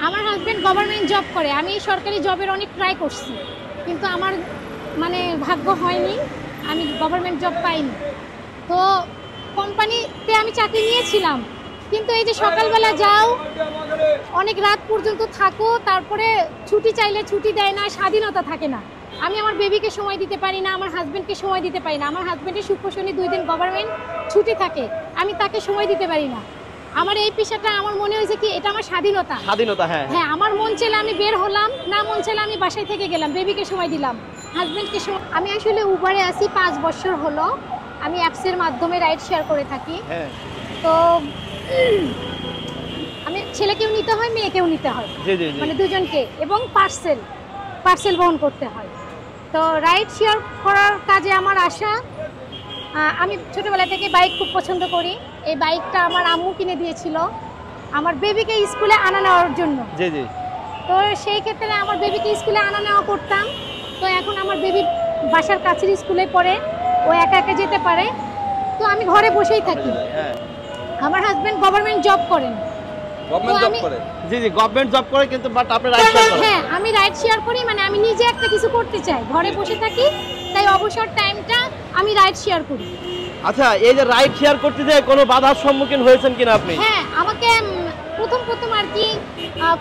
আমার husband government job করে, আমি সরকারি জবের অনেক ট্রাই করছি, কিন্তু আমার মানে ভাগ্য হয়নি, আমি গভর্নমেন্ট জব পাইনি। তো কোম্পানিতে আমি চাকরি নিয়েছিলাম, কিন্তু এই যে সকালবেলা যাও, অনেক রাত পর্যন্ত থাকো, তারপরে ছুটি চাইলে ছুটি দেয় না, স্বাধীনতা থাকে না। আমি আমার বেবিকে সময় দিতে পারি না, আমার হাজবেন্ডকে সময় দিতে পারি না। আমার হাজবেন্ডের শুক্র শনি 2 দিন গভর্নমেন্ট ছুটি থাকে, আমি তাকে সময় দিতে পারি না। আমার এই পেশাটা আমার মনে হয়েছে কি এটা আমার স্বাধীনতা। হ্যাঁ হ্যাঁ, আমার মন চাইলে আমি বের হলাম, না মন চাইলে আমি বাসায় থেকে গেলাম, বেবিকে সময় দিলাম, হাজবেন্ডকে সময়। আমি আসলে উবারে আছি 5 বছর হলো, আমি অ্যাপসের মাধ্যমে রাইড শেয়ার করে থাকি। তো আমি ছেলেকেও নিতে হয়, মেয়েকেও নিতে হয়, মানে দুজনকে, এবং পার্সেল বহন করতে হয়। তো রাইড শেয়ার করার কাজে আমার আশা। আমি ছোটবেলা থেকে বাইক খুব পছন্দ করি। এই বাইকটা আমার আম্মু কিনে দিয়েছিল আমার বেবিকে স্কুলে আনা নেওয়ার জন্য। তো সেই ক্ষেত্রে আমার বেবিকে স্কুলে আনা নেওয়া করতাম। তো এখন আমার বেবি বাসার কাছের স্কুলে পড়ে, ও একা একা যেতে পারে, তো আমি ঘরে বসেই থাকি। আমার হাজবেন্ড গভর্নমেন্ট জব করেন। গভর্নমেন্ট জব করে, কিন্তু বাট আপনি রাইড শেয়ার করেন? হ্যাঁ, আমি রাইড শেয়ার করি, মানে আমি নিজে একটা কিছু করতে চাই, ঘরে বসে থাকি, তাই অবসর টাইমটা আমি রাইড শেয়ার করি। আচ্ছা, এই যে রাইড শেয়ার করতে যে কোনো বাধার সম্মুখীন হয়েছেন কিনা আপনি? হ্যাঁ, আমাকে প্রথম আর কি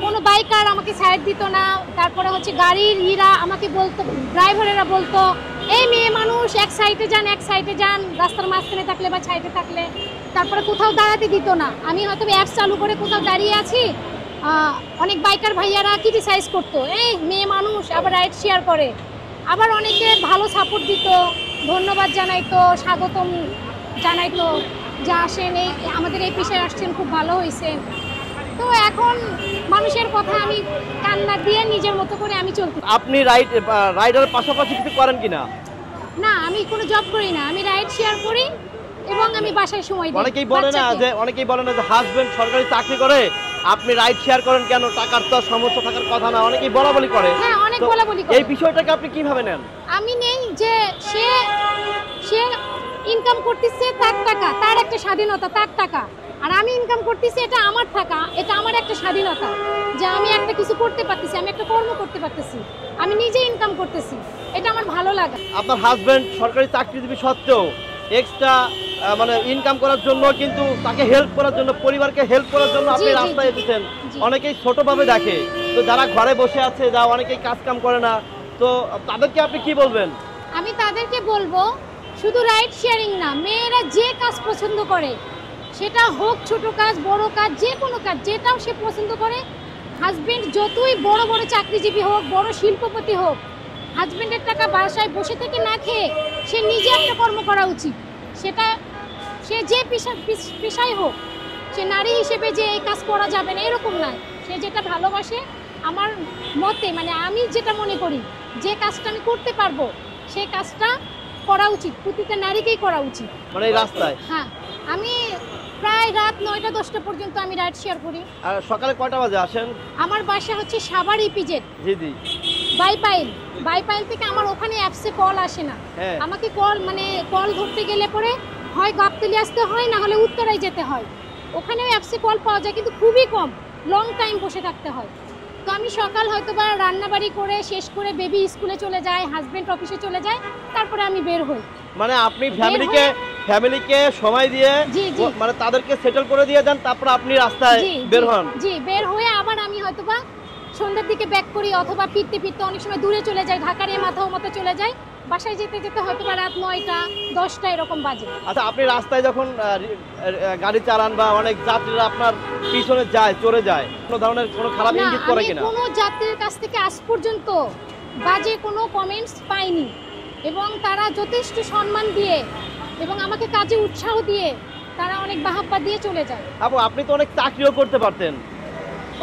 কোনো বাইকার আমাকে সাইড দিত না। তারপরে হচ্ছে গাড়ির আমাকে বলতো, ড্রাইভারেরা বলতো এই মেয়ে মানুষ এক সাইডে যান, রাস্তার মাঝখানে থাকলে বা সাইডে থাকলে। তারপরে কোথাও দাঁড়াতে দিত না। আমি হয়তো অ্যাপস চালু করে কোথাও দাঁড়িয়ে আছি, অনেক বাইকার ভাইয়ারা ক্রিটিসাইজ করতো, এই মেয়ে মানুষ আবার রাইড শেয়ার করে। আবার অনেকে ভালো সাপোর্ট দিত, ধন্যবাদ জানাইতো, স্বাগতম জানাইতো, যে আসেন, এই আমাদের এই পেশায় আসছেন, খুব ভালো হয়েছে। তো এখন মানুষের কথা আমি কান্না দিয়ে নিজের মতো করে আমি চলতে। আপনি রাইডারের পাশাপাশি কিছু করেন কিনা? না, আমি কোনো জব করি না, আমি রাইড শেয়ার করি এবং আমি বাসায় সময় দিই। অনেকেই বলে না যে হাজবেন্ড সরকারি চাকরি করে, আপনি রাইড শেয়ার করেন কেন, টাকার তো সমস্যা থাকার কথা না, অনেকেই বলাবলি করে। হ্যাঁ, অনেক বলাবলি করে। এই বিষয়টাকে আপনি কিভাবে নেন? আমি নেই যে সে ইনকাম করতেছে, তার টাকা, তার একটা স্বাধীনতা, তার টাকা, আর আমি ইনকাম করতেছি, এটা আমার টাকা, এটা আমার একটা স্বাধীনতা, যে আমি একটা কিছু করতে পারতেছি, আমি একটা কর্ম করতে পারতেছি, আমি নিজে ইনকাম করতেছি, এটা আমার ভালো লাগে। আপনার হাজবেন্ড সরকারি চাকরিজীবী সত্ত্বেও এক্সট্রা মানে ইনকাম করার জন্য, কিন্তু তাকে হেল্প করার জন্য, পরিবারকে হেল্প করার জন্য আপনি রাস্তায় এসেছেন। অনেকেই ছোটভাবে দেখে, তো যারা ঘরে বসে আছে, যা অনেকেই কাজ কাম করে না, তো তাদেরকে আপনি কি বলবেন? আমি তাদেরকে বলবো, শুধু রাইড শেয়ারিং না, মেয়েরা যে কাজ পছন্দ করে, সেটা হোক ছোট কাজ, বড় কাজ, যে কোনো কাজ, যেটাও সে পছন্দ করে, হাজবেন্ড যতই বড় বড় চাকরিজীবী হোক, বড় শিল্পপতি হোক, হাজবেন্ডের টাকা বাসায় বসে থেকে না খেয়ে সে নিজে একটা কর্ম করা উচিত। সেটা সে যে পেশায় হোক, সে নারী হিসেবে যে এই কাজ করা যাবে না এরকম নয়। সে যেটা ভালোবাসে, আমার মতে, মানে আমি যেটা মনে করি, যে কাজটা আমি করতে পারবো, সেই কাজটা করা উচিত, প্রতিটা নারীকেই করা উচিত। মানে রাস্তায়? হ্যাঁ, আমি প্রায় রাত 9টা 10টা পর্যন্ত আমি রাইড শেয়ার করি। আর সকালে কয়টা বাজে আসেন? আমার বাসা হচ্ছে সাভার ইপিজেড। বাইপাইল থেকে আমার ওখানে অ্যাপসে কল আসে না। আমাকে কল ধরতে গেলে পরে হয় গাবতলী আসতে হয়, না হলে উত্তরায় যেতে হয়। ওখানেও অ্যাপসে কল পাওয়া যায়, কিন্তু খুবই কম, লং টাইম বসে থাকতে হয়। তো আমি সকাল হয়তো বা রান্নাবাড়ি করে শেষ করে বেবি স্কুলে চলে যায়, হাজবেন্ড অফিসে চলে যায়, তারপরে আমি বের হই। মানে আপনি ফ্যামিলিকে সময় দিয়ে, মানে তাদেরকে সেটেল করে দিয়ে যান, তারপর আপনি রাস্তায় বের হন? জি, বের হয়ে আবার আমি হয়তো বা সন্ধ্যার দিকে ব্যাক করি, অথবা ফিরতে অনেক সময় দূরে চলে যাই, ঢাকার এই মাথা ও মাথা চলে যাই। বাসায় যেতে হয়তো বা রাত 9টা 10টা এরকম বাজে। আচ্ছা, আপনি রাস্তায় যখন গাড়ি চালান বা অনেক যাত্রীরা আপনার পিছনে চড়ে যায়, কোনো ধরনের কোনো খারাপ ইঙ্গিত করে কিনা? কোনো যাত্রীর কাছ থেকে আজ পর্যন্ত বাজে কোনো কমেন্টস পাইনি, এবং তারা যথেষ্ট সম্মান দিয়ে এবং আমাকে কাজে উৎসাহ দিয়ে তারা অনেক বাহাবা দিয়ে চলে যায়। আপু, আপনি তো অনেক চাকরিও করতে পারতেন,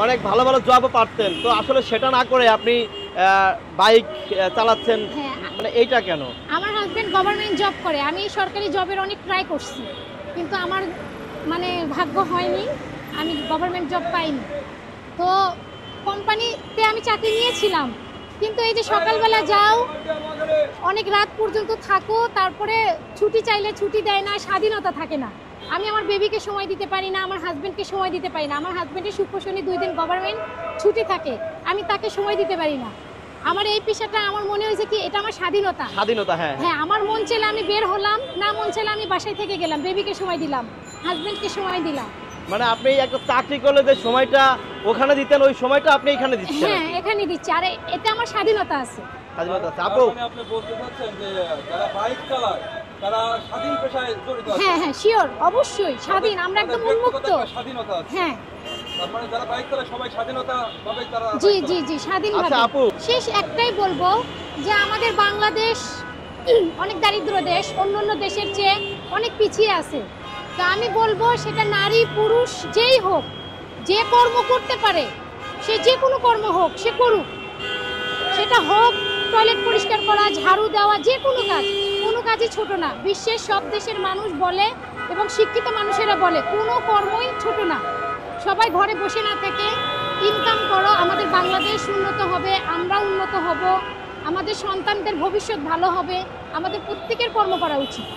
অনেক ভালো ভালো জবও পারতেন, তো আসলে সেটা না করে আপনি বাইক চালাচ্ছেন, মানে এইটা কেন? আমার হাজবেন্ড গভর্নমেন্ট জব করে, আমি সরকারি জবের অনেক ট্রাই করছি, কিন্তু আমার মানে ভাগ্য হয়নি, আমি গভর্নমেন্ট জব পাইনি। তো কোম্পানিতে আমি চাকরি নিয়েছিলাম, কিন্তু এই যে সকালবেলা যাও, অনেক রাত পর্যন্ত থাকো, তারপরে ছুটি চাইলে ছুটি দেয় না, স্বাধীনতা থাকে না। আমি আমার বেবিকে সময় দিতে পারি না, আমার হাজবেন্ডকে সময় দিতে পারি না। আমার হাজবেন্ডের শুক্র শনি 2 দিন গভর্নমেন্ট ছুটি থাকে, আমি তাকে সময় দিতে পারি না। আমার এই পেশাটা আমার মনে হয়েছে কি এটা আমার স্বাধীনতা। স্বাধীনতা, হ্যাঁ হ্যাঁ, আমার মন চাইলে আমি বের হলাম, না মন চাইলে আমি বাসায় থেকে গেলাম, বেবিকে সময় দিলাম, হাজবেন্ডকে সময় দিলাম। মানে আপনি একটা চাকরি করলে যে সময়টা ওখানে দিতেন ওই সময়টা আপনি এখানে দিচ্ছেন। হ্যাঁ, এখানে দিচ্ছি, আর এতে আমার স্বাধীনতা আছে। স্বাধীনতা আছে। আপু, মানে আপনি বলতে চাচ্ছেন যে যারা বাইক চালায় তারা স্বাধীন পেশায় জড়িত আছে? হ্যাঁ হ্যাঁ, শিওর, অবশ্যই স্বাধীন, আমরা একদম উন্মুক্ত। স্বাধীনতা আছে। হ্যাঁ, তার মানে যারা বাইক চালায় সবাই স্বাধীনতা ভাবে তারা জি জি জি, স্বাধীনভাবে। আচ্ছা আপু, শেষ একটাই বলবো যে আমাদের বাংলাদেশ অনেক দারিদ্র দেশ, অন্যান্য দেশের চেয়ে অনেক পিছিয়ে আছে। তো আমি বলবো সেটা নারী পুরুষ যেই হোক, যে কর্ম করতে পারে সে যে কোনো কর্ম হোক সে করুক, সেটা হোক টয়লেট পরিষ্কার করা, ঝাড়ু দেওয়া, যে কোনো কাজ, কোনো কাজই ছোট না। বিশ্বের সব দেশের মানুষ বলে এবং শিক্ষিত মানুষেরা বলে কোনো কর্মই ছোট না। সবাই ঘরে বসে না থেকে ইনকাম করো, আমাদের বাংলাদেশ উন্নত হবে, আমরা উন্নত হব, আমাদের সন্তানদের ভবিষ্যৎ ভালো হবে। আমাদের প্রত্যেকের কর্ম করা উচিত।